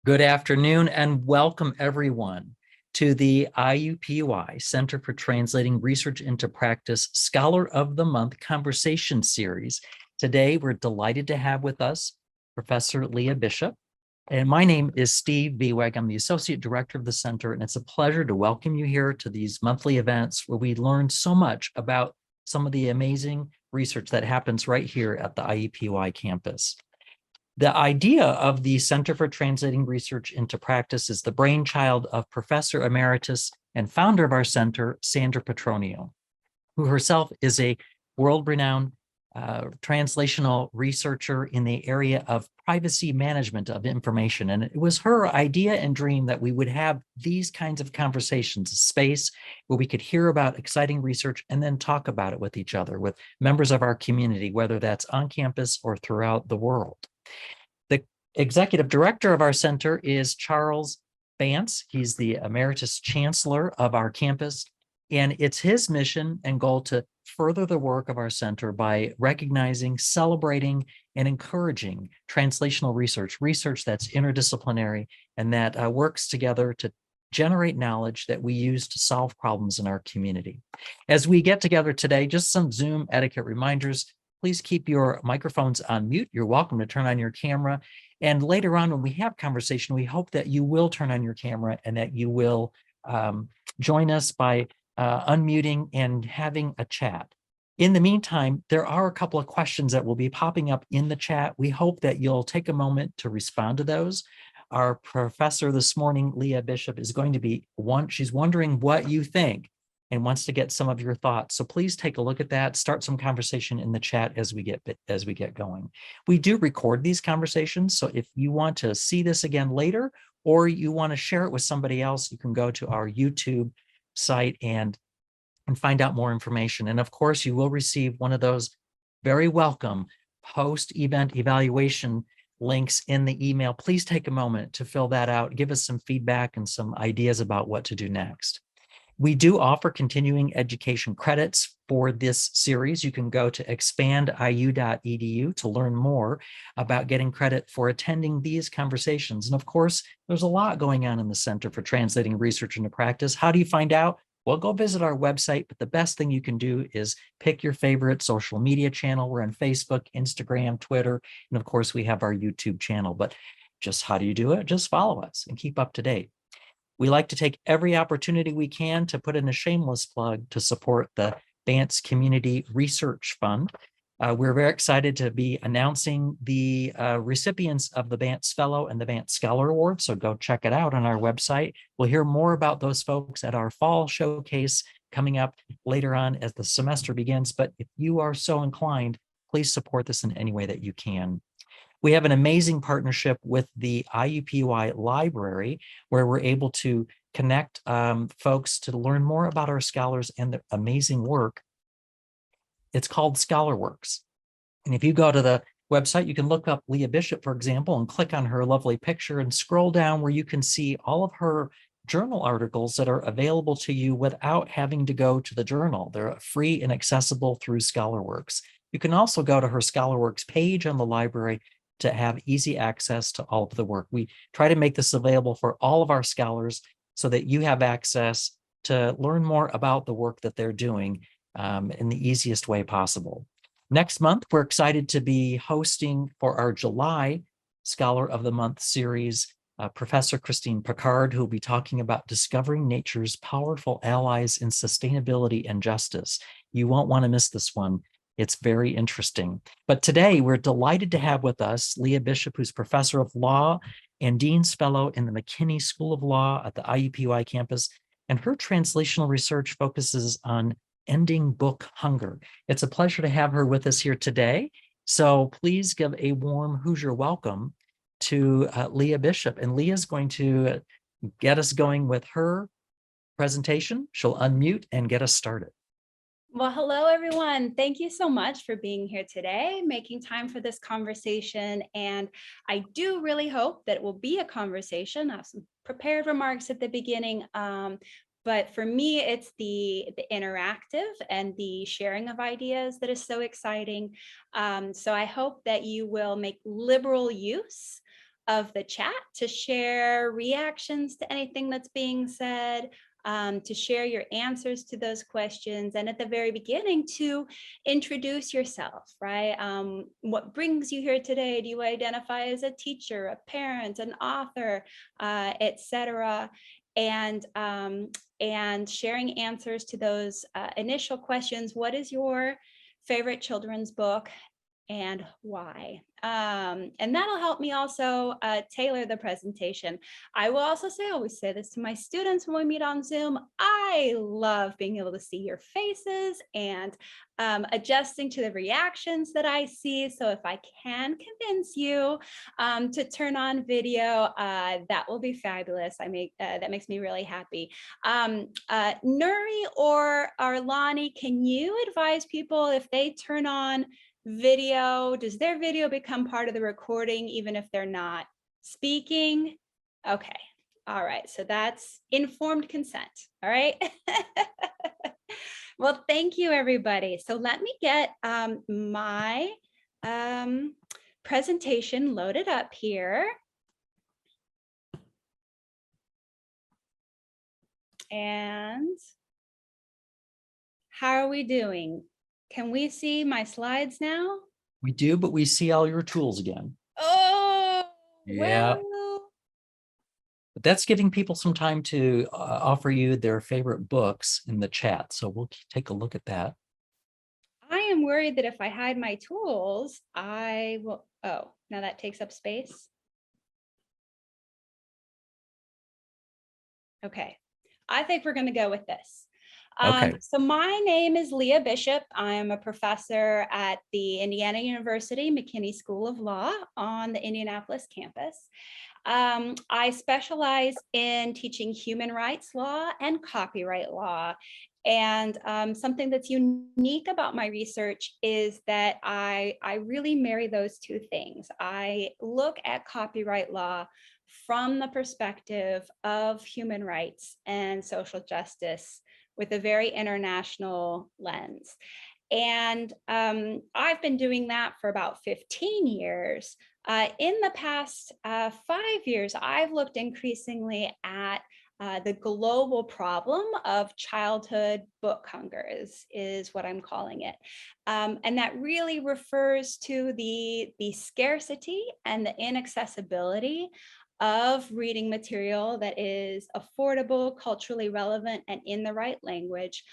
Good afternoon and welcome everyone to the IUPUI Center for Translating Research into Practice Scholar of the Month Conversation Series. Today, we're delighted to have with us Professor Leah Bishop. And my name is Steve Vieweg. I'm the Associate Director of the Center, and it's a pleasure to welcome you here to these monthly events where we learn so much about some of the amazing research that happens right here at the IUPUI campus. The idea of the Center for Translating Research into Practice is the brainchild of Professor Emeritus and founder of our center, Sandra Petronio, who herself is a world-renowned translational researcher in the area of privacy management of information. And it was her idea and dream that we would have these kinds of conversations, a space where we could hear about exciting research and then talk about it with each other, with members of our community, whether that's on campus or throughout the world. The executive director of our center is Charles Bance. He's the emeritus chancellor of our campus, and it's his mission and goal to further the work of our center by recognizing, celebrating, and encouraging translational research that's interdisciplinary and that works together to generate knowledge that we use to solve problems in our community. As we get together today, just some Zoom etiquette reminders. Please keep your microphones on mute. You're welcome to turn on your camera. And later on, when we have conversation, we hope that you will turn on your camera and that you will join us by unmuting and having a chat. In the meantime, there are a couple of questions that will be popping up in the chat. We hope that you'll take a moment to respond to those. Our professor this morning, Leah Bishop, is going to be she's wondering what you think and wants to get some of your thoughts. So please take a look at that, start some conversation in the chat as we get going. We do record these conversations, so if you want to see this again later, or you want to share it with somebody else, you can go to our YouTube site and find out more information. And of course, you will receive one of those very welcome post-event evaluation links in the email. Please take a moment to fill that out, give us some feedback and some ideas about what to do next. We do offer continuing education credits for this series. You can go to expandiu.edu to learn more about getting credit for attending these conversations. And of course, there's a lot going on in the Center for Translating Research into Practice. How do you find out? Well, go visit our website, but the best thing you can do is pick your favorite social media channel. We're on Facebook, Instagram, Twitter, and of course, we have our YouTube channel. But just how do you do it? Just follow us and keep up to date. We like to take every opportunity we can to put in a shameless plug to support the Bance Community Research Fund. We're very excited to be announcing the recipients of the Bance Fellow and the Bance Scholar Award, so go check it out on our website. We'll hear more about those folks at our fall showcase coming up later on as the semester begins, but if you are so inclined, please support this in any way that you can. We have an amazing partnership with the IUPUI Library, where we're able to connect folks to learn more about our scholars and their amazing work. It's called ScholarWorks. And if you go to the website, you can look up Leah Bishop, for example, and click on her lovely picture and scroll down where you can see all of her journal articles that are available to you without having to go to the journal. They're free and accessible through ScholarWorks. You can also go to her ScholarWorks page on the library to have easy access to all of the work. We try to make this available for all of our scholars so that you have access to learn more about the work that they're doing in the easiest way possible. Next month, we're excited to be hosting for our July Scholar of the Month series, Professor Christine Picard, who will be talking about discovering nature's powerful allies in sustainability and justice. You won't want to miss this one. It's very interesting. But today, we're delighted to have with us Leah Bishop, who's professor of law and Dean's Fellow in the McKinney School of Law at the IUPUI campus. And her translational research focuses on ending book hunger. It's a pleasure to have her with us here today. So please give a warm Hoosier welcome to Leah Bishop. And Leah's going to get us going with her presentation. She'll unmute and get us started. Well, hello, everyone. Thank you so much for being here today, making time for this conversation. And I do really hope that it will be a conversation. I have some prepared remarks at the beginning. But for me, it's the interactive and the sharing of ideas that is so exciting. So I hope that you will make liberal use of the chat to share reactions to anything that's being said, to share your answers to those questions, and at the very beginning to introduce yourself, right? What brings you here today? Do you identify as a teacher, a parent, an author, etc.? And sharing answers to those initial questions. What is your favorite children's book and why? And that'll help me also tailor the presentation. I will also say, I always say this to my students when we meet on Zoom, I love being able to see your faces and adjusting to the reactions that I see. So if I can convince you to turn on video, that will be fabulous. That makes me really happy. Nuri or Arlani, can you advise people if they turn on video, does their video become part of the recording even if they're not speaking? Okay. All right. So that's informed consent. All right. Well, thank you, everybody. So let me get my presentation loaded up here. And how are we doing? Can we see my slides now? We do, but we see all your tools again. Oh, Yeah. well. But that's giving people some time to offer you their favorite books in the chat. So we'll take a look at that. I am worried that if I hide my tools, I will, oh, now that takes up space. Okay, I think we're going to go with this. Okay. So my name is Leah Bishop. I am a professor at the Indiana University McKinney School of Law on the Indianapolis campus. I specialize in teaching human rights law and copyright law. And something that's unique about my research is that I really marry those two things. I look at copyright law from the perspective of human rights and social justice with a very international lens. And I've been doing that for about 15 years. In the past 5 years, I've looked increasingly at the global problem of childhood book hunger is what I'm calling it. And that really refers to the scarcity and the inaccessibility of reading material that is affordable, culturally relevant, and in the right language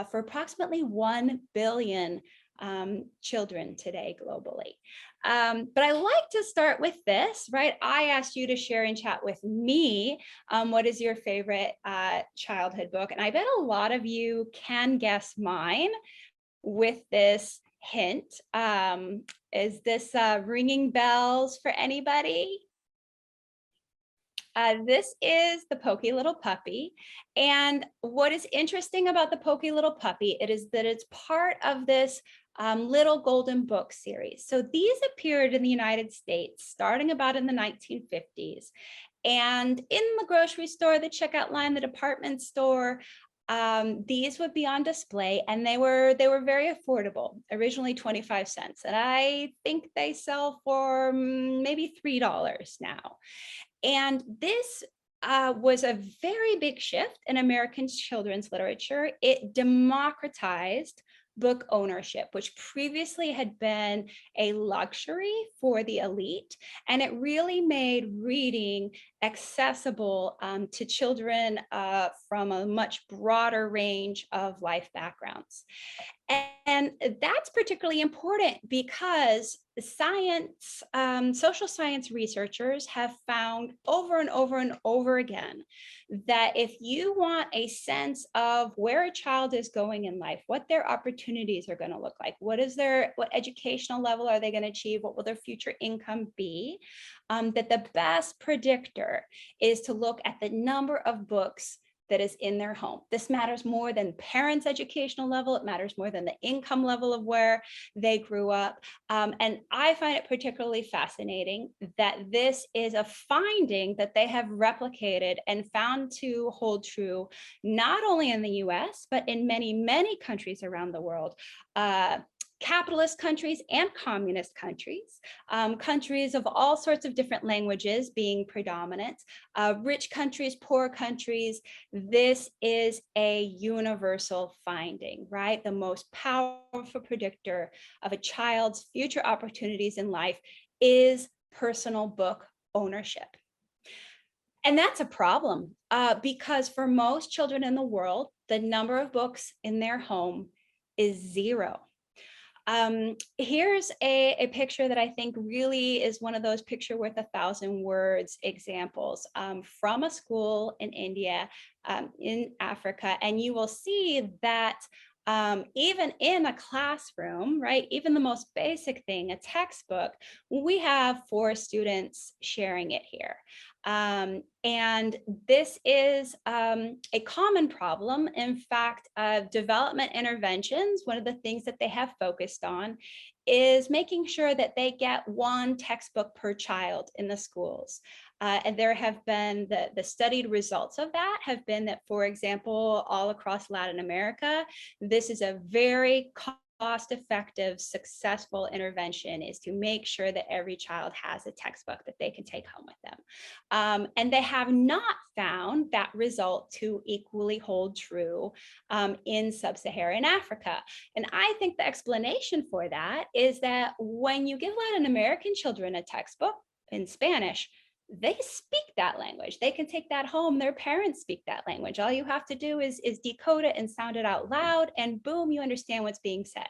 for approximately 1 billion children today globally. But I like to start with this, right? I asked you to share in chat with me, what is your favorite childhood book? And I bet a lot of you can guess mine with this hint. Is this ringing bells for anybody? This is the Pokey Little Puppy. And what is interesting about the Pokey Little Puppy, it is that it's part of this Little Golden Book series. So these appeared in the United States starting about in the 1950s. And in the grocery store, the checkout line, the department store, these would be on display, and they were very affordable, originally 25 cents. And I think they sell for maybe $3 now. And this was a very big shift in American children's literature. It democratized book ownership, which previously had been a luxury for the elite. And it really made reading accessible to children from a much broader range of life backgrounds. And that's particularly important because science, social science researchers have found over and over and over again that if you want a sense of where a child is going in life, what their opportunities are going to look like, what educational level are they going to achieve, what will their future income be, that the best predictor is to look at the number of books that is in their home. This matters more than parents' educational level. It matters more than the income level of where they grew up. And I find it particularly fascinating that this is a finding that they have replicated and found to hold true, not only in the US, but in many, many countries around the world. capitalist countries and communist countries, countries of all sorts of different languages being predominant, rich countries, poor countries. This is a universal finding, right? The most powerful predictor of a child's future opportunities in life is personal book ownership. And that's a problem because for most children in the world, the number of books in their home is 0. Here's a picture that I think really is one of those picture worth 1,000 words examples from a school in India, in Africa. And you will see that even in a classroom, right, even the most basic thing, a textbook, we have 4 students sharing it here. And this is a common problem. In fact, development interventions, one of the things that they have focused on is making sure that they get 1 textbook per child in the schools. And there have been the studied results of that have been that, for example, all across Latin America, this is a very cost-effective, successful intervention, is to make sure that every child has a textbook that they can take home with them. And they have not found that result to equally hold true in sub-Saharan Africa. And I think the explanation for that is that when you give Latin American children a textbook in Spanish, they speak that language. They can take that home. Their parents speak that language. All you have to do is decode it and sound it out loud, and boom, you understand what's being said,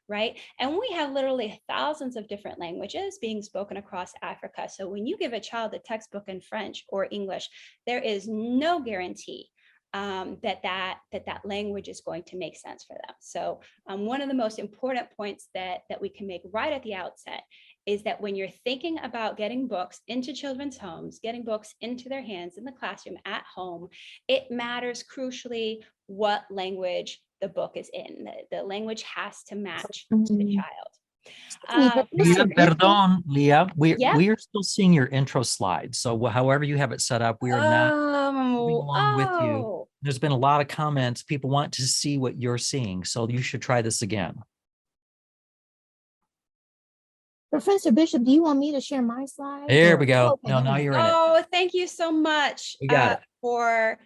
right? And we have literally thousands of different languages being spoken across Africa. So when you give a child a textbook in French or English, there is no guarantee that language is going to make sense for them. So one of the most important points that we can make right at the outset is that when you're thinking about getting books into children's homes, getting books into their hands in the classroom at home, it matters crucially what language the book is in. The language has to match the child. Leah, perdón, Leah, Yeah. we are still seeing your intro slide. So however you have it set up, we are not moving along with you. There's been a lot of comments. People want to see what you're seeing. So you should try this again. Professor Bishop, do you want me to share my slides? There we go. Okay, No, now you're in it. Oh, thank you so much We got it. for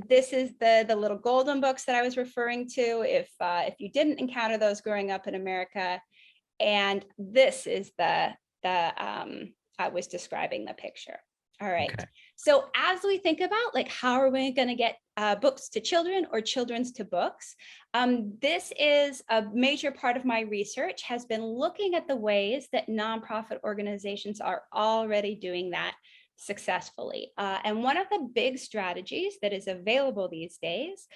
this is the little golden books that I was referring to. If you didn't encounter those growing up in America, and this is the I was describing the picture. All right. Okay. So as we think about like how are we going to get books to children or children's to books, this is a major part of my research, has been looking at the ways that nonprofit organizations are already doing that successfully. And one of the big strategies that is available these days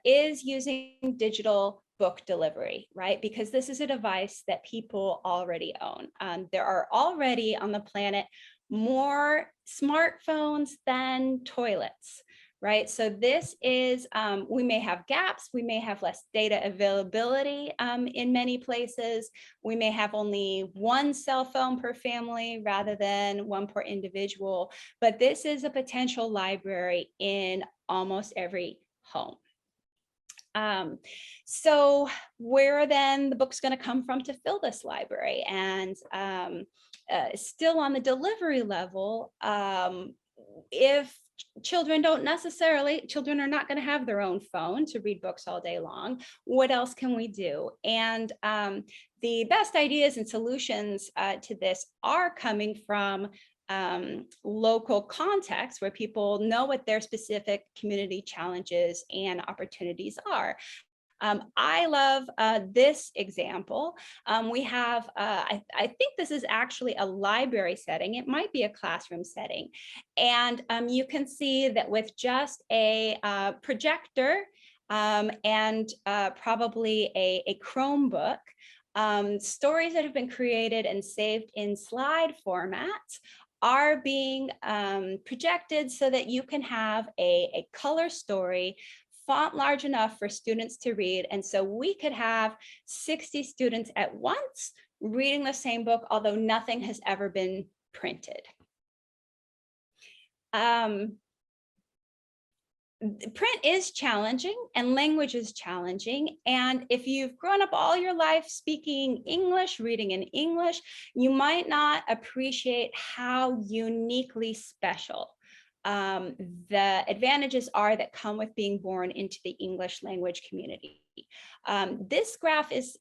is using digital book delivery, right? Because this is a device that people already own. There are already on the planet more smartphones than toilets, right? So this is, we may have gaps, we may have less data availability in many places. We may have only 1 cell phone per family rather than 1 per individual, but this is a potential library in almost every home. So where are then the books going to come from to fill this library? And still on the delivery level, if children are not going to have their own phone to read books all day long, what else can we do? And the best ideas and solutions to this are coming from local context where people know what their specific community challenges and opportunities are. I love this example. We have, I think this is actually a library setting. It might be a classroom setting. And you can see that with just a projector and probably a Chromebook, stories that have been created and saved in slide formats are being projected so that you can have a color story, font large enough for students to read. And so we could have 60 students at once reading the same book, although nothing has ever been printed. print is challenging and language is challenging. And if you've grown up all your life speaking English, reading in English, you might not appreciate how uniquely special the advantages are that come with being born into the English language community. This graph is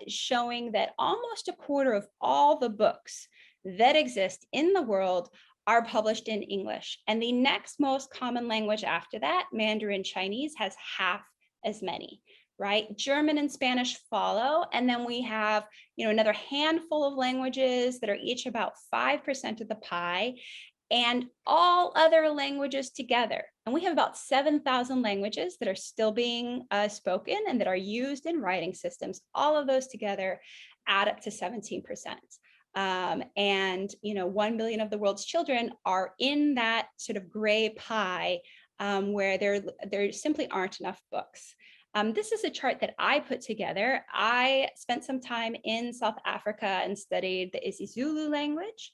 showing that almost a quarter of all the books that exist in the world are published in English. And the next most common language after that, Mandarin Chinese, has half as many, right? German and Spanish follow. And then we have, another handful of languages that are each about 5% of the pie, and all other languages together. And we have about 7,000 languages that are still being spoken and that are used in writing systems. All of those together add up to 17%. And 1 billion of the world's children are in that sort of gray pie where there simply aren't enough books. This is a chart that I put together. I spent some time in South Africa and studied the isiZulu language.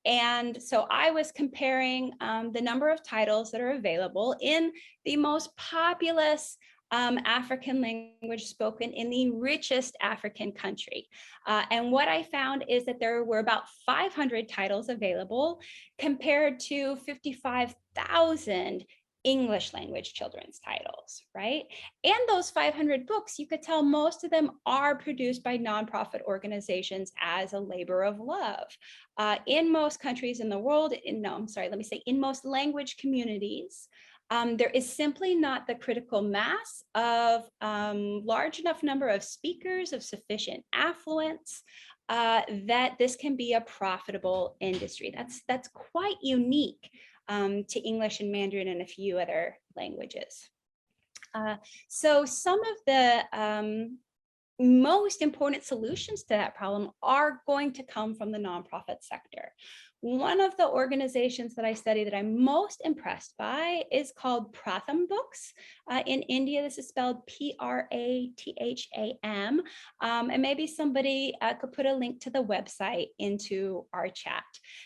And so I was comparing the number of titles that are available in the most populous African language spoken in the richest African country. And what I found is that there were about 500 titles available compared to 55,000 English language children's titles, right? And those 500 books, you could tell most of them are produced by nonprofit organizations as a labor of love. In most countries in the world, in most language communities, there is simply not the critical mass of large enough number of speakers of sufficient affluence that this can be a profitable industry. That's quite unique to English and Mandarin and a few other languages. So some of the most important solutions to that problem are going to come from the nonprofit sector. One of the organizations that I study that I'm most impressed by is called Pratham Books. In India, this is spelled Pratham. And maybe somebody could put a link to the website into our chat.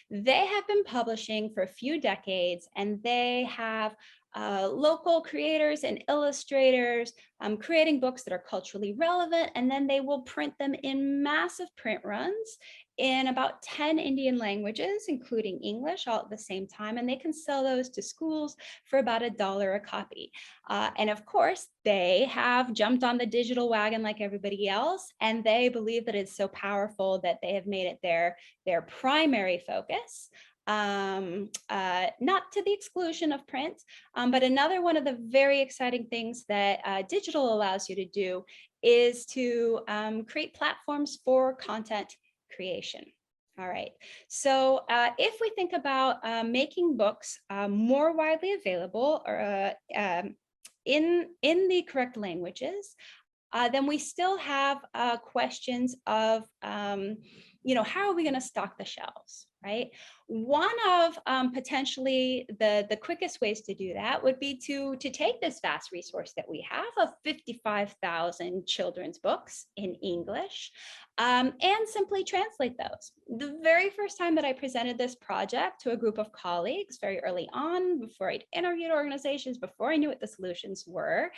They have been publishing for a few decades, and they have local creators and illustrators creating books that are culturally relevant, and then they will print them in massive print runs in about 10 Indian languages, including English, all at the same time, and they can sell those to schools for about $1 a copy. And of course, they have jumped on the digital wagon like everybody else, and they believe that it's so powerful that they have made it their primary focus. Not to the exclusion of print, but another one of the very exciting things that digital allows you to do is to create platforms for content creation. All right, so if we think about making books more widely available or in the correct languages, then we still have questions of, how are we going to stock the shelves, right? One of potentially the quickest ways to do that would be to take this vast resource that we have of 55,000 children's books in English and simply translate those. The very first time that I presented this project to a group of colleagues very early on, before I'd interviewed organizations, before I knew what the solutions were,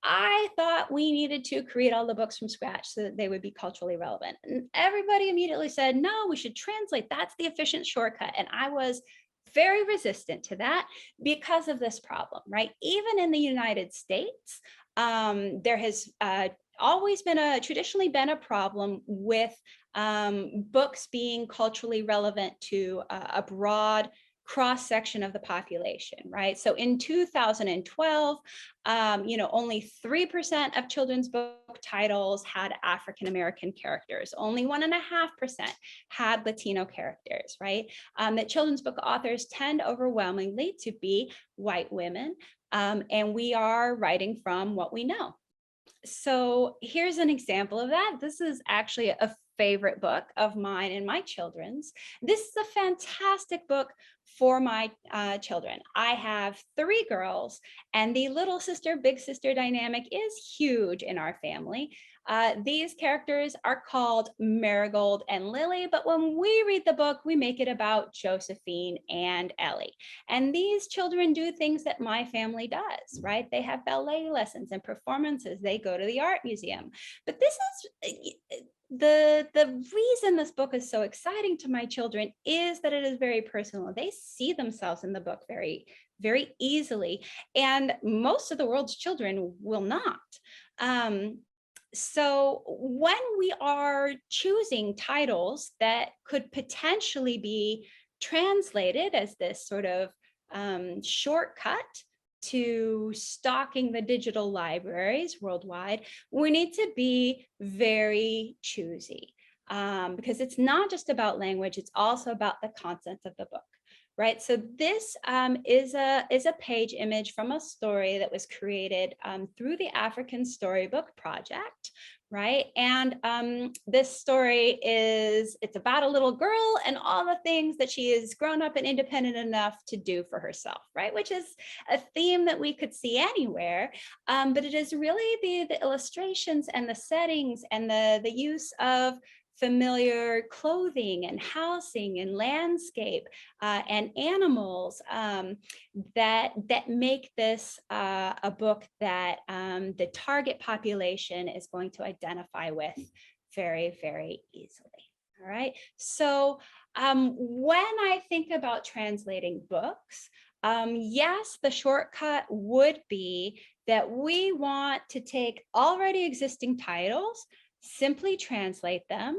I thought we needed to create all the books from scratch so that they would be culturally relevant. And everybody immediately said, no, we should translate. That's the efficient shortcut. And I was very resistant to that because of this problem, right? Even in the United States, there has traditionally been a problem with books being culturally relevant to a broad cross-section of the population, right? So in 2012, only 3% of children's book titles had African-American characters. Only 1.5% had Latino characters, right? That children's book authors tend overwhelmingly to be white women, and we are writing from what we know. So here's an example of that. This is actually a favorite book of mine and my children's. This is a fantastic book for my children. I have 3 girls, and the little sister, big sister dynamic is huge in our family. These characters are called Marigold and Lily, but when we read the book, we make it about Josephine and Ellie. And these children do things that my family does, right? They have ballet lessons and performances. They go to the art museum. But this is the reason this book is so exciting to my children is that it is very personal. They see themselves in the book very, very easily. And most of the world's children will not. So when we are choosing titles that could potentially be translated as this sort of shortcut to stocking the digital libraries worldwide, we need to be very choosy because it's not just about language, it's also about the content of the book. Right, so this is a page image from a story that was created through the African Storybook Project, right? And this story it's about a little girl and all the things that she is grown up and independent enough to do for herself, right? Which is a theme that we could see anywhere, but it is really the illustrations and the settings and the use of familiar clothing and housing and landscape and animals that make this a book that the target population is going to identify with very, very easily. All right. So when I think about translating books, yes, the shortcut would be that we want to take already existing titles, simply translate them.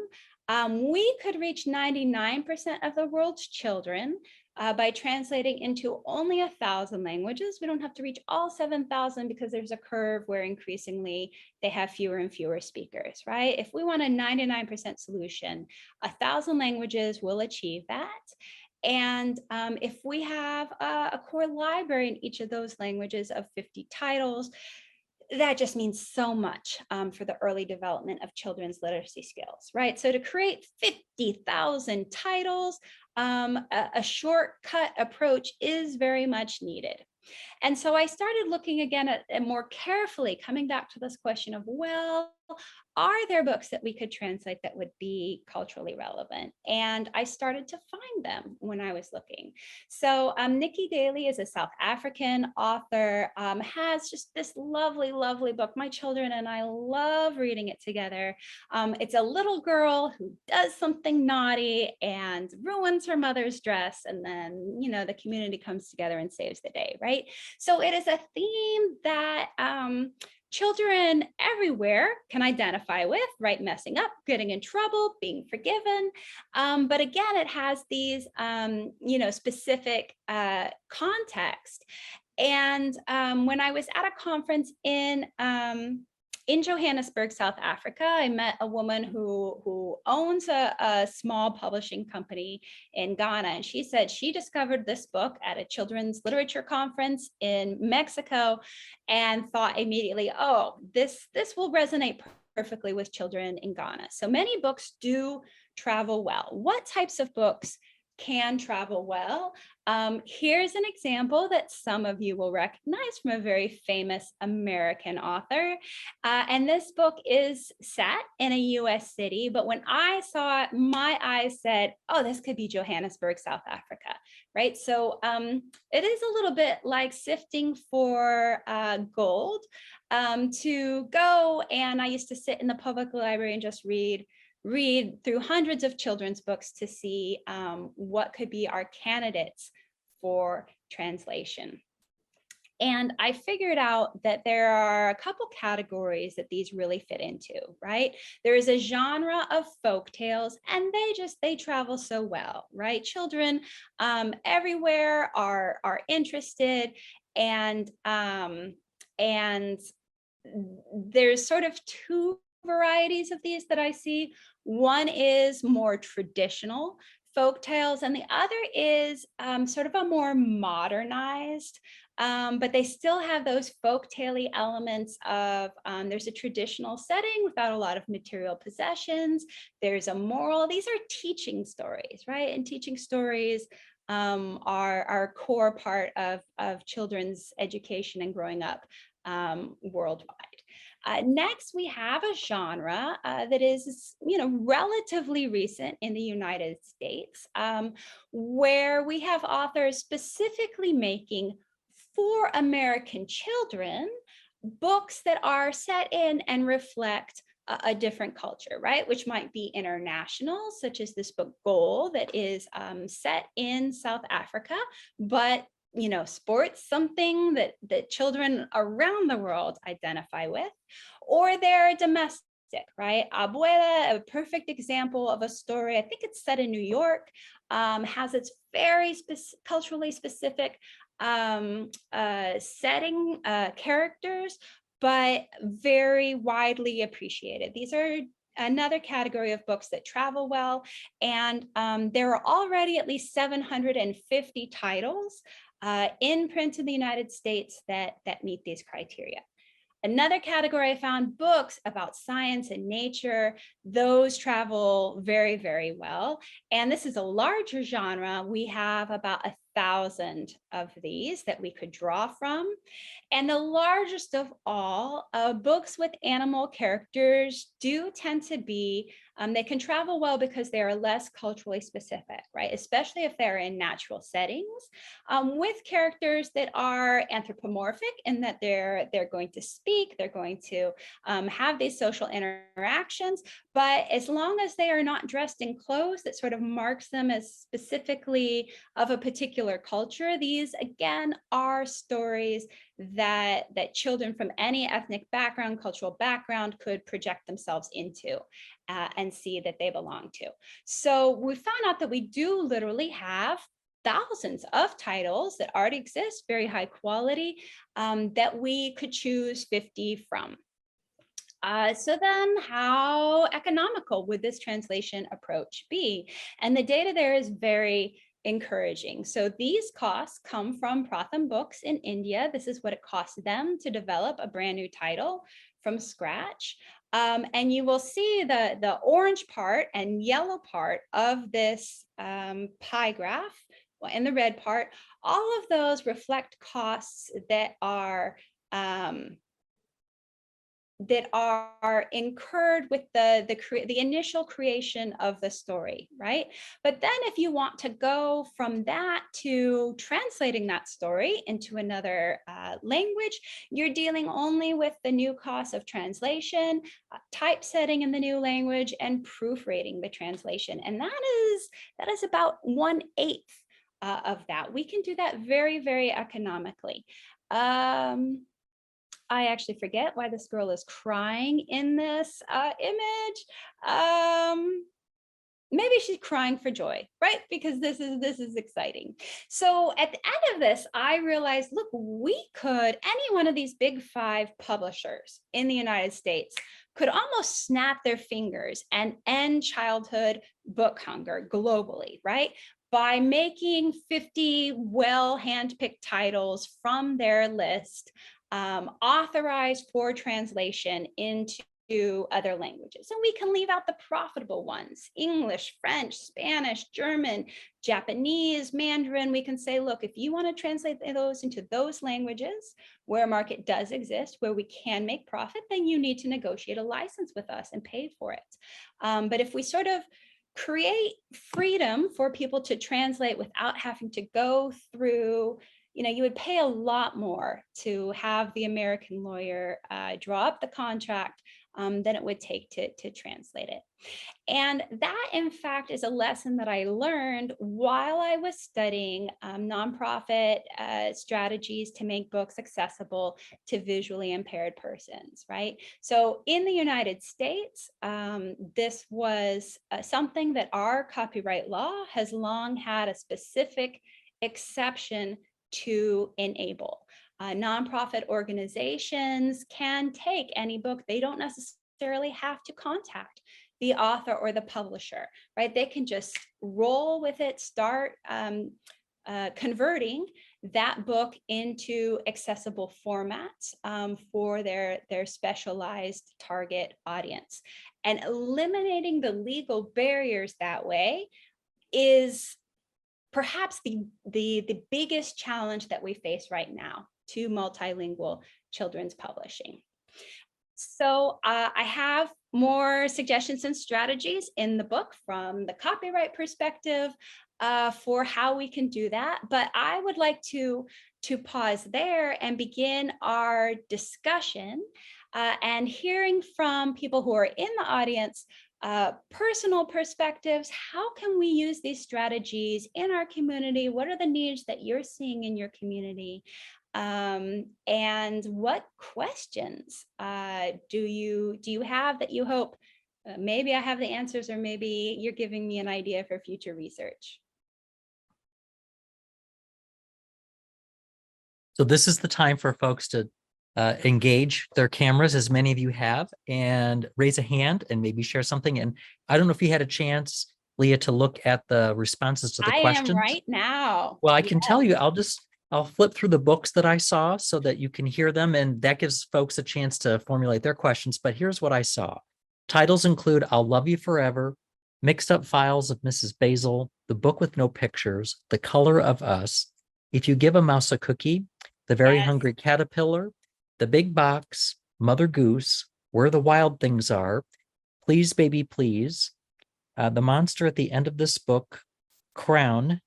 We could reach 99% of the world's children by translating into only 1,000 languages. We don't have to reach all 7,000 because there's a curve where increasingly they have fewer and fewer speakers, right? If we want a 99% solution, 1,000 languages will achieve that. And if we have a core library in each of those languages of 50 titles, that just means so much for the early development of children's literacy skills, right? So to create 50,000 titles, a shortcut approach is very much needed. And so I started looking again at more carefully, coming back to this question of, well, are there books that we could translate that would be culturally relevant? And I started to find them when I was looking. So Nikki Daly is a South African author, has just this lovely, lovely book. My children and I love reading it together. It's a little girl who does something naughty and ruins her mother's dress. And then, you know, the community comes together and saves the day, right? So it is a theme that children everywhere can identify with, right? Messing up, getting in trouble, being forgiven. But again, it has these, you know, specific context. And when I was at a conference in Johannesburg, South Africa, I met a woman who owns a small publishing company in Ghana. And she said she discovered this book at a children's literature conference in Mexico and thought immediately, oh, this will resonate perfectly with children in Ghana. So many books do travel well. What types of books can travel well? Here's an example that some of you will recognize from a very famous American author. And this book is set in a US city, but when I saw it, my eyes said, oh, this could be Johannesburg, South Africa, right? So it is a little bit like sifting for gold to go. And I used to sit in the public library and just read through hundreds of children's books to see what could be our candidates for translation. And I figured out that there are a couple categories that these really fit into, right? There is a genre of folk tales, and they travel so well, right? Children everywhere are interested, and there's sort of two varieties of these that I see. One is more traditional folk tales, and the other is sort of a more modernized, but they still have those folk tale-y elements of there's a traditional setting without a lot of material possessions. There's a moral. These are teaching stories, right? And teaching stories are a core part of children's education and growing up worldwide. Next, we have a genre that is, relatively recent in the United States, where we have authors specifically making for American children books that are set in and reflect a different culture, right? Which might be international, such as this book Goal that is set in South Africa, but sports something that children around the world identify with, or they're domestic, right? Abuela, a perfect example of a story. I think it's set in New York, has its very culturally specific setting, characters, but very widely appreciated. These are another category of books that travel well. And there are already at least 750 titles in print in the United States that meet these criteria. Another category I found, books about science and nature. Those travel very, very well. And this is a larger genre. We have about 1,000 of these that we could draw from. And the largest of all, books with animal characters do tend to be, they can travel well because they are less culturally specific, right? Especially if they're in natural settings, with characters that are anthropomorphic in that they're going to speak, they're going to have these social interactions, but as long as they are not dressed in clothes that sort of marks them as specifically of a particular culture, these again are stories that children from any ethnic background, cultural background could project themselves into and see that they belong to. So we found out that we do literally have thousands of titles that already exist, very high quality, that we could choose 50 from. So then how economical would this translation approach be? And the data there is very encouraging. So these costs come from Pratham Books in India. This is what it costs them to develop a brand new title from scratch. And you will see the orange part and yellow part of this pie graph, and the red part. All of those reflect costs that are incurred with the initial creation of the story, right? But then if you want to go from that to translating that story into another language, you're dealing only with the new costs of translation, typesetting in the new language, and proofreading the translation. And that is about 1/8 of that. We can do that very, very economically. I actually forget why this girl is crying in this image. Maybe she's crying for joy, right? Because this is exciting. So at the end of this, I realized, look, we could, any one of these big 5 publishers in the United States could almost snap their fingers and end childhood book hunger globally, right? By making 50 well handpicked titles from their list, authorized for translation into other languages. And we can leave out the profitable ones: English, French, Spanish, German, Japanese, Mandarin. We can say, look, if you want to translate those into those languages where a market does exist, where we can make profit, then you need to negotiate a license with us and pay for it. But if we sort of create freedom for people to translate without having to go through, you would pay a lot more to have the American lawyer draw up the contract than it would take to translate it. And that, in fact, is a lesson that I learned while I was studying nonprofit strategies to make books accessible to visually impaired persons, right? So in the United States, this was something that our copyright law has long had a specific exception to enable. Nonprofit organizations can take any book. They don't necessarily have to contact the author or the publisher, right? They can just roll with it, start converting that book into accessible formats for their specialized target audience. And eliminating the legal barriers that way is perhaps the biggest challenge that we face right now to multilingual children's publishing. So I have more suggestions and strategies in the book from the copyright perspective for how we can do that. But I would like to pause there and begin our discussion and hearing from people who are in the audience, personal perspectives. How can we use these strategies in our community? What are the needs that you're seeing in your community? And what questions do you have that you hope maybe I have the answers, or maybe you're giving me an idea for future research? So this is the time for folks to engage their cameras, as many of you have, and raise a hand and maybe share something. And I don't know if you had a chance, Leah, to look at the responses to the I am questions. right now. Well, I Yeah. can tell you, I'll flip through the books that I saw so that you can hear them, and that gives folks a chance to formulate their questions. But here's what I saw. Titles include I'll Love You Forever, Mixed Up Files of Mrs. Basil, The Book with No Pictures, The Color of Us, If You Give a Mouse a Cookie, The Very Yes. Hungry Caterpillar, The Big Box, Mother Goose, Where the Wild Things Are, Please Baby Please, The Monster at the End of This Book, Crown,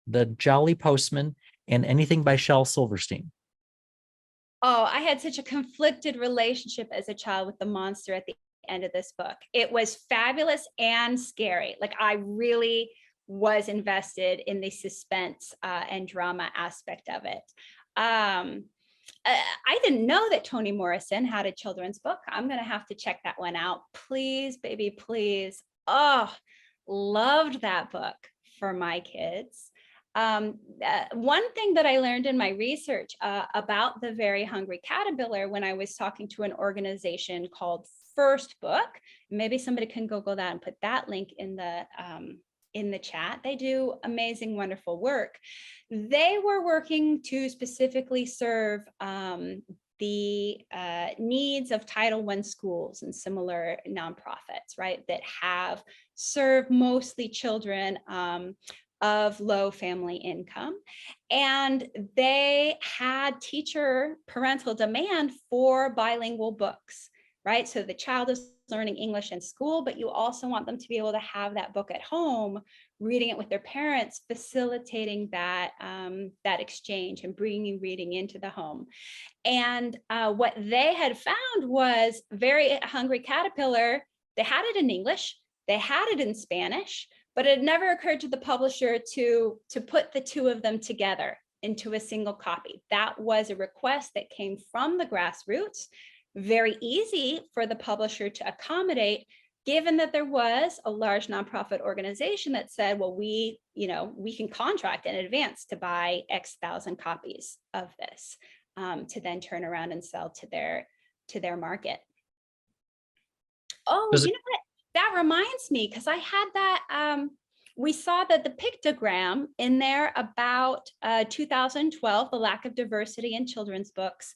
The Jolly Postman, and anything by Shel Silverstein. Oh, I had such a conflicted relationship as a child with the monster at the end of this book. It was fabulous and scary. Like, I really was invested in the suspense and drama aspect of it. I didn't know that Toni Morrison had a children's book. I'm going to have to check that one out. Please, baby, please. Oh, loved that book for my kids. One thing that I learned in my research about the Very Hungry Caterpillar, when I was talking to an organization called First Book, maybe somebody can Google that and put that link in the chat. They do amazing, wonderful work. They were working to specifically serve the needs of Title I schools and similar nonprofits, right, that have served mostly children of low family income. And they had teacher parental demand for bilingual books, right? So the child is learning English in school, but you also want them to be able to have that book at home, reading it with their parents, facilitating that, that exchange and bringing reading into the home. And what they had found was Very Hungry Caterpillar. They had it in English, they had it in Spanish, but it never occurred to the publisher to put the two of them together into a single copy. That was a request that came from the grassroots. Very easy for the publisher to accommodate, given that there was a large nonprofit organization that said, well, we can contract in advance to buy X thousand copies of this to then turn around and sell to their market. Oh, you know what? That reminds me, because I had that, we saw that the pictogram in there about 2012, the lack of diversity in children's books.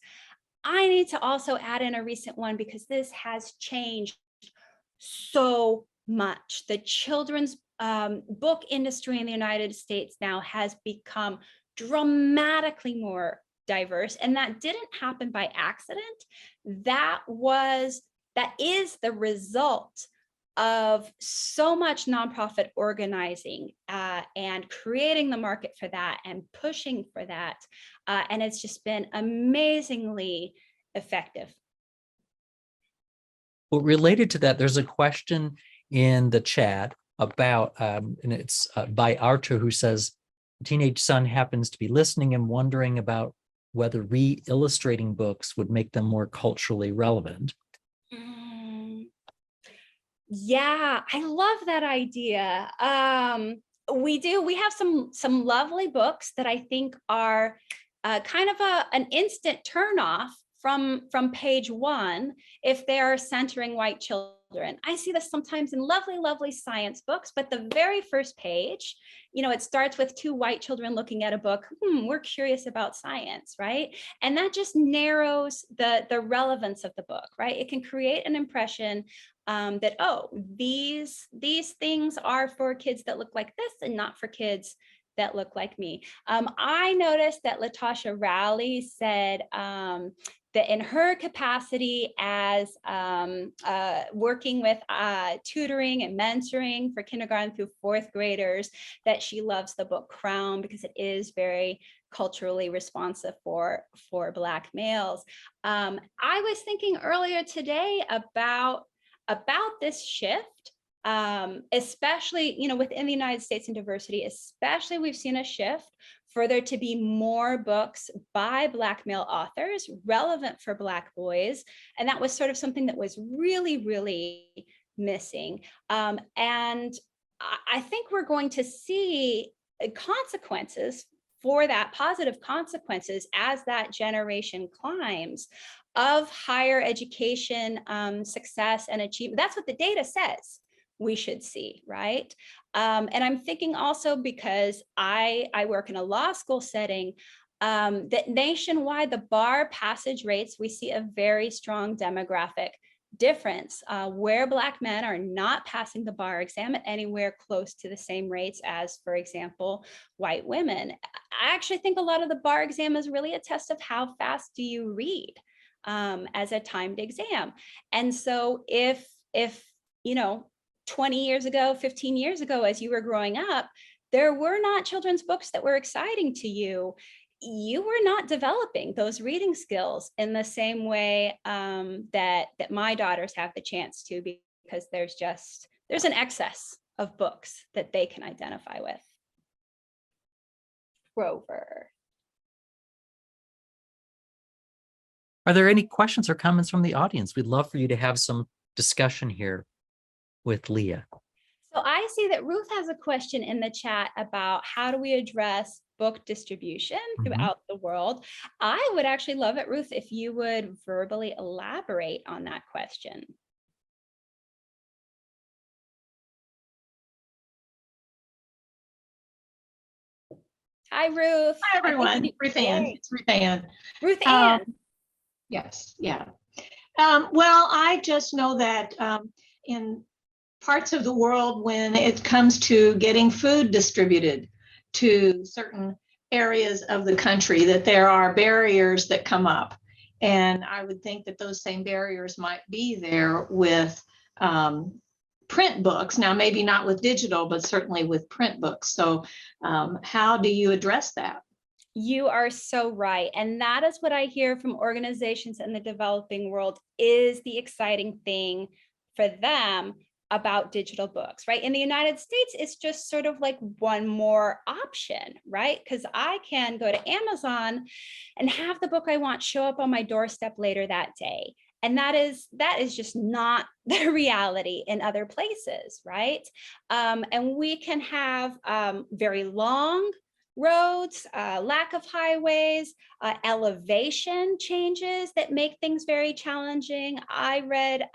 I need to also add in a recent one, because this has changed so much. The children's book industry in the United States now has become dramatically more diverse, and that didn't happen by accident. That is the result of so much nonprofit organizing and creating the market for that and pushing for that. And it's just been amazingly effective. Well, related to that, there's a question in the chat about, and it's by Arthur, who says, teenage son happens to be listening and wondering about whether re-illustrating books would make them more culturally relevant. Yeah, I love that idea. We have some lovely books that I think are kind of an instant turnoff from page one if they're centering white children. I see this sometimes in lovely science books, but the very first page, it starts with two white children looking at a book. We're curious about science, right? And that just narrows the relevance of the book, right? It can create an impression that, oh, these things are for kids that look like this and not for kids that look like me. I noticed that Latasha Rowley said that in her capacity as working with tutoring and mentoring for kindergarten through fourth graders, that she loves the book Crown because it is very culturally responsive for Black males. I was thinking earlier today about this shift, especially, within the United States and diversity, especially we've seen a shift for there to be more books by Black male authors relevant for Black boys. And that was sort of something that was really, really missing. And I think we're going to see consequences for that, positive consequences as that generation climbs of higher education success and achievement. That's what the data says we should see, right? And I'm thinking also, because I work in a law school setting, that nationwide, the bar passage rates, we see a very strong demographic difference where Black men are not passing the bar exam at anywhere close to the same rates as, for example, white women. I actually think a lot of the bar exam is really a test of how fast do you read as a timed exam. And so if 20 years ago, 15 years ago, as you were growing up, there were not children's books that were exciting to you. You were not developing those reading skills in the same way that my daughters have the chance to, because there's an excess of books that they can identify with. Grover. Are there any questions or comments from the audience? We'd love for you to have some discussion here with Leah. So I see that Ruth has a question in the chat about how do we address book distribution throughout the world. I would actually love it, Ruth, if you would verbally elaborate on that question. Hi, Ruth. Hi, everyone. Ruth Ann. It's Ruth Ann. Ruth Ann. Yes, yeah. Well, I just know that in parts of the world, when it comes to getting food distributed to certain areas of the country, that there are barriers that come up. And I would think that those same barriers might be there with print books. Now, maybe not with digital, but certainly with print books. So how do you address that? You are so right. And that is what I hear from organizations in the developing world is the exciting thing for them about digital books, right? In the United States, it's just sort of like one more option, right? Because I can go to Amazon and have the book I want show up on my doorstep later that day. And that is just not the reality in other places, right? And we can have very long roads, lack of highways, elevation changes that make things very challenging. I read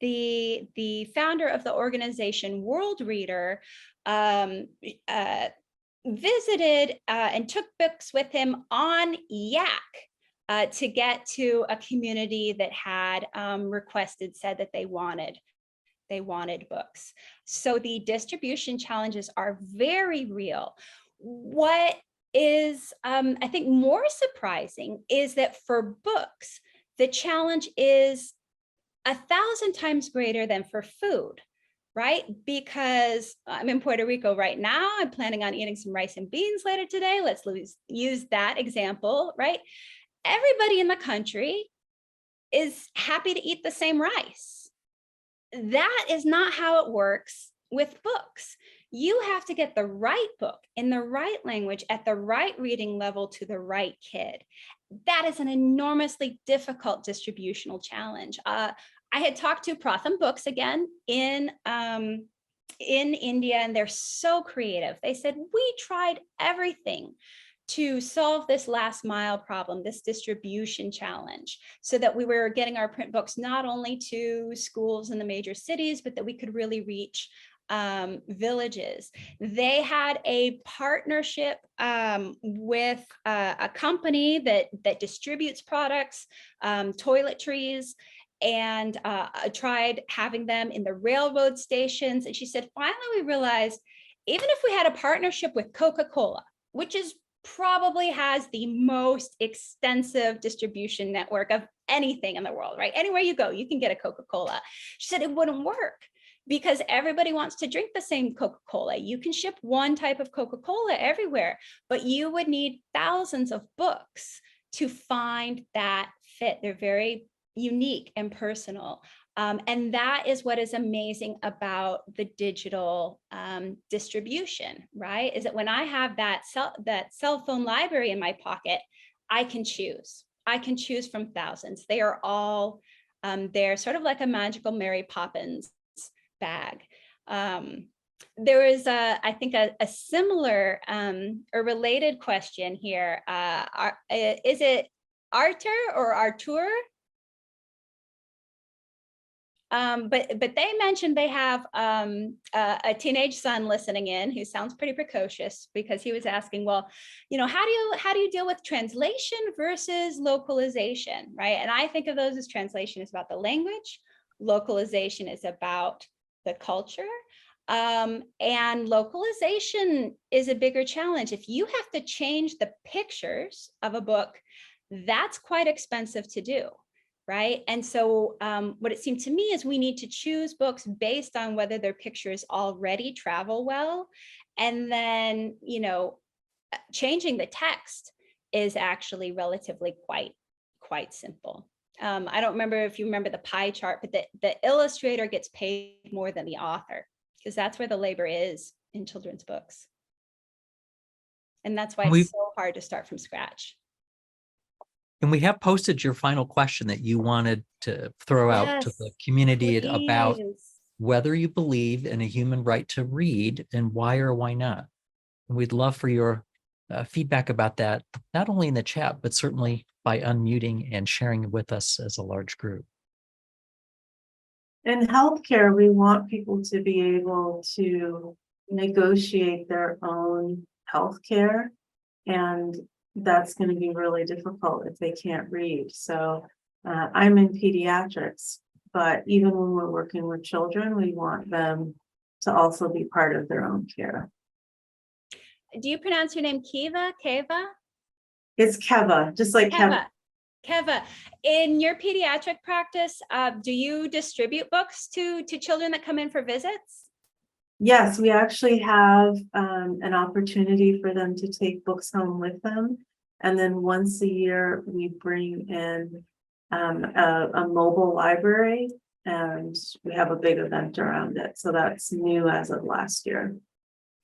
the founder of the organization World Reader visited and took books with him on Yak to get to a community that had said that they wanted books. So the distribution challenges are very real. What is, I think, more surprising is that for books, the challenge is 1,000 times greater than for food, right? Because I'm in Puerto Rico right now. I'm planning on eating some rice and beans later today. Let's use that example, right? Everybody in the country is happy to eat the same rice. That is not how it works with books. You have to get the right book in the right language at the right reading level to the right kid. That is an enormously difficult distributional challenge. I had talked to Pratham Books again in India, and they're so creative. They said, we tried everything to solve this last mile problem, this distribution challenge, so that we were getting our print books not only to schools in the major cities, but that we could really reach villages. They had a partnership with a company that distributes products, toiletries, and tried having them in the railroad stations. And she said, finally, we realized even if we had a partnership with Coca-Cola, which is probably has the most extensive distribution network of anything in the world, right? Anywhere you go, you can get a Coca-Cola. She said it wouldn't work because everybody wants to drink the same Coca-Cola. You can ship one type of Coca-Cola everywhere, but you would need thousands of books to find that fit. They're very unique and personal. And that is what is amazing about the digital distribution, right? Is that when I have that cell phone library in my pocket, I can choose. I can choose from thousands. They are all they're sort of like a magical Mary Poppins bag. There is I think a similar or related question here. Is it Arthur or Artur? But they mentioned they have a teenage son listening in who sounds pretty precocious, because he was asking, well, how do you deal with translation versus localization, right? And I think of those as translation is about the language, localization is about the culture, and localization is a bigger challenge. If you have to change the pictures of a book, that's quite expensive to do. Right. And so what it seemed to me is we need to choose books based on whether their pictures already travel well. And then, changing the text is actually relatively quite simple. I don't remember if you remember the pie chart, but the illustrator gets paid more than the author, because that's where the labor is in children's books. And that's why it's so hard to start from scratch. And we have posted your final question that you wanted to throw out to the community about whether you believe in a human right to read and why or why not. And we'd love for your feedback about that, not only in the chat, but certainly by unmuting and sharing with us as a large group. In healthcare, we want people to be able to negotiate their own healthcare, and that's going to be really difficult if they can't read. So I'm in pediatrics, but even when we're working with children, we want them to also be part of their own care. Do you pronounce your name Keva? It's Keva, just like Keva. Keva, in your pediatric practice, do you distribute books to children that come in for visits? Yes, we actually have an opportunity for them to take books home with them. And then once a year, we bring in a mobile library, and we have a big event around it. So that's new as of last year.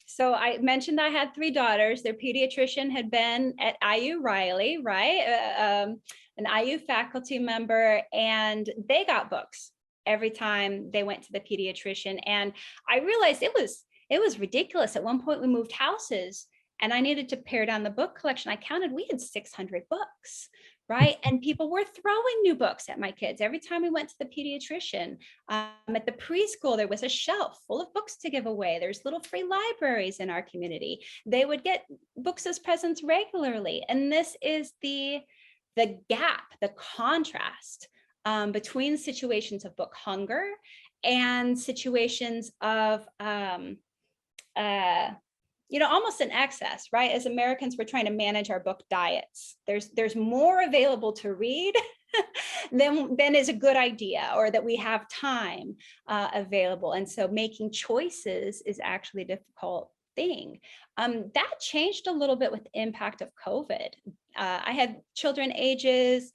So I mentioned I had 3 daughters. Their pediatrician had been at IU Riley, right? An IU faculty member, and they got books every time they went to the pediatrician. And I realized it was ridiculous. At one point we moved houses and I needed to pare down the book collection. I counted, we had 600 books, right? And people were throwing new books at my kids every time we went to the pediatrician. At the preschool, there was a shelf full of books to give away. There's little free libraries in our community. They would get books as presents regularly. And this is the gap, the contrast between situations of book hunger and situations of almost an excess, right? As Americans, we're trying to manage our book diets. There's more available to read than is a good idea, or that we have time available. And so making choices is actually a difficult thing. That changed a little bit with the impact of COVID. I had children ages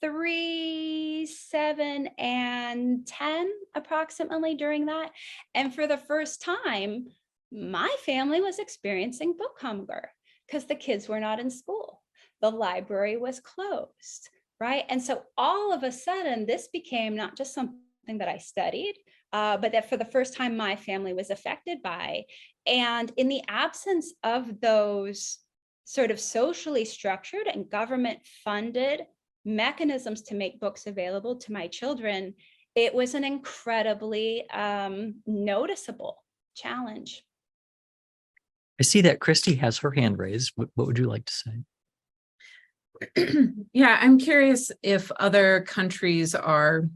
3, 7, and 10 approximately during that. And for the first time, my family was experiencing book hunger because the kids were not in school. The library was closed, right? And so all of a sudden, this became not just something that I studied, but that for the first time, my family was affected by. And in the absence of those sort of socially structured and government funded mechanisms to make books available to my children, it was an incredibly noticeable challenge. I see that Christy has her hand raised. What would you like to say? Yeah, I'm curious if other countries are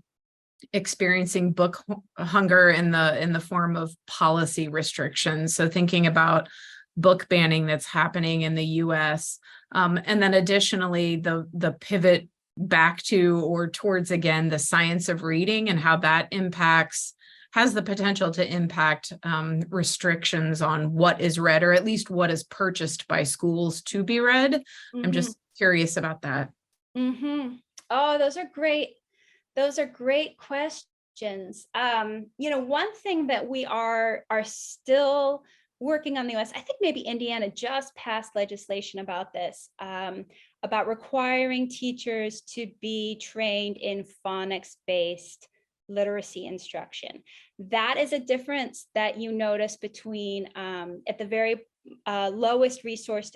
experiencing book hunger in the form of policy restrictions. So thinking about book banning that's happening in the US. And then additionally, the pivot back to or towards, again, the science of reading and how that has the potential to impact restrictions on what is read, or at least what is purchased by schools to be read. I'm just curious about that. Oh, those are great. Those are great questions. One thing that we are still working on in the US, I think maybe Indiana just passed legislation about this, about requiring teachers to be trained in phonics-based literacy instruction. That is a difference that you notice between at the very lowest resourced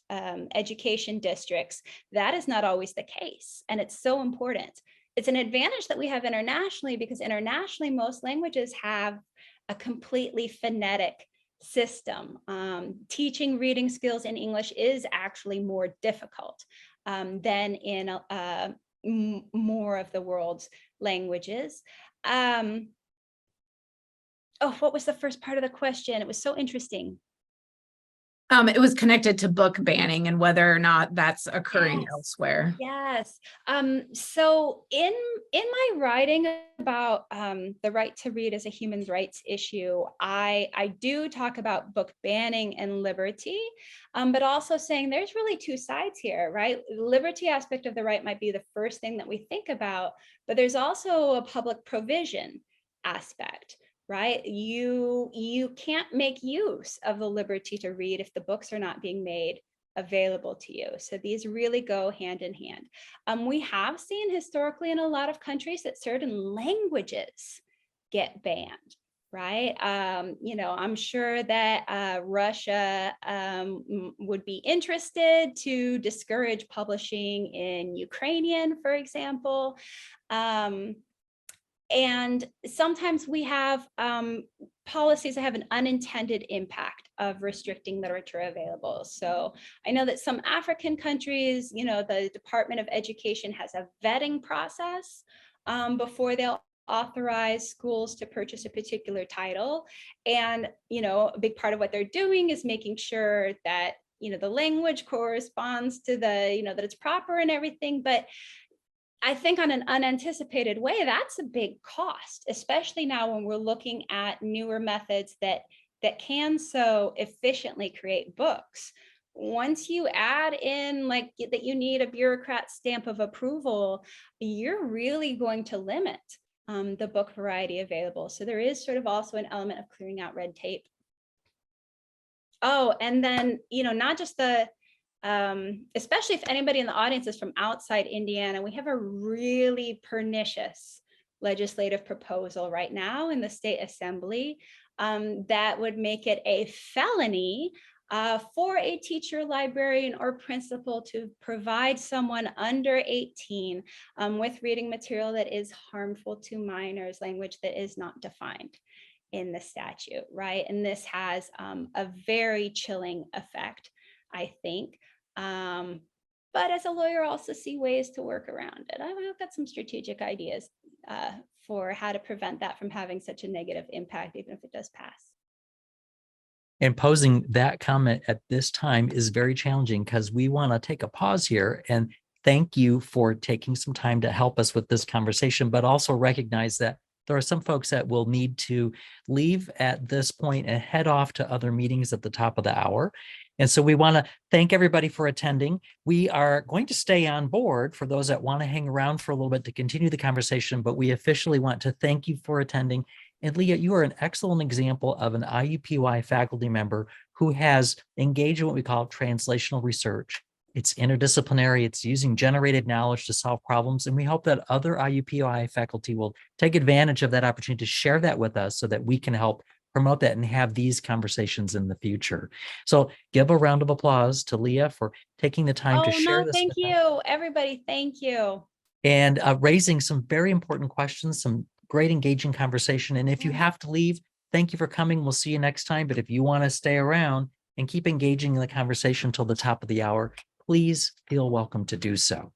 education districts. That is not always the case, and it's so important. It's an advantage that we have internationally, because internationally most languages have a completely phonetic system. Teaching reading skills in English is actually more difficult than in more of the world's languages. Oh, what was the first part of the question? It was so interesting. It was connected to book banning and whether or not that's occurring elsewhere. Yes. So in my writing about the right to read as a human rights issue, I do talk about book banning and liberty, but also saying there's really two sides here, right? The liberty aspect of the right might be the first thing that we think about, but there's also a public provision aspect. Right? You can't make use of the liberty to read if the books are not being made available to you. So these really go hand in hand. We have seen historically in a lot of countries that certain languages get banned, right? I'm sure that Russia would be interested to discourage publishing in Ukrainian, for example. And sometimes we have policies that have an unintended impact of restricting literature available. So I know that some African countries, the Department of Education has a vetting process before they'll authorize schools to purchase a particular title. And, a big part of what they're doing is making sure that, the language corresponds to that it's proper and everything. But I think on an unanticipated way, that's a big cost, especially now when we're looking at newer methods that can so efficiently create books. Once you add in like that you need a bureaucrat stamp of approval, you're really going to limit the book variety available. So there is sort of also an element of clearing out red tape. Oh, and then, not just the especially if anybody in the audience is from outside Indiana, we have a really pernicious legislative proposal right now in the state assembly that would make it a felony for a teacher, librarian, or principal to provide someone under 18 with reading material that is harmful to minors, language that is not defined in the statute, right? And this has a very chilling effect, I think. But as a lawyer, I also see ways to work around it. I've got some strategic ideas for how to prevent that from having such a negative impact, even if it does pass. And posing that comment at this time is very challenging, because we want to take a pause here and thank you for taking some time to help us with this conversation, but also recognize that there are some folks that will need to leave at this point and head off to other meetings at the top of the hour. And so we want to thank everybody for attending. We are going to stay on board for those that want to hang around for a little bit to continue the conversation, but we officially want to thank you for attending. And Leah, you are an excellent example of an IUPUI faculty member who has engaged in what we call translational research. It's interdisciplinary, it's using generated knowledge to solve problems. And we hope that other IUPUI faculty will take advantage of that opportunity to share that with us so that we can help promote that and have these conversations in the future. So give a round of applause to Leah for taking the time to share this. Thank you, everybody. Thank you. And raising some very important questions, some great engaging conversation. And if you have to leave, thank you for coming. We'll see you next time. But if you want to stay around and keep engaging in the conversation until the top of the hour, please feel welcome to do so.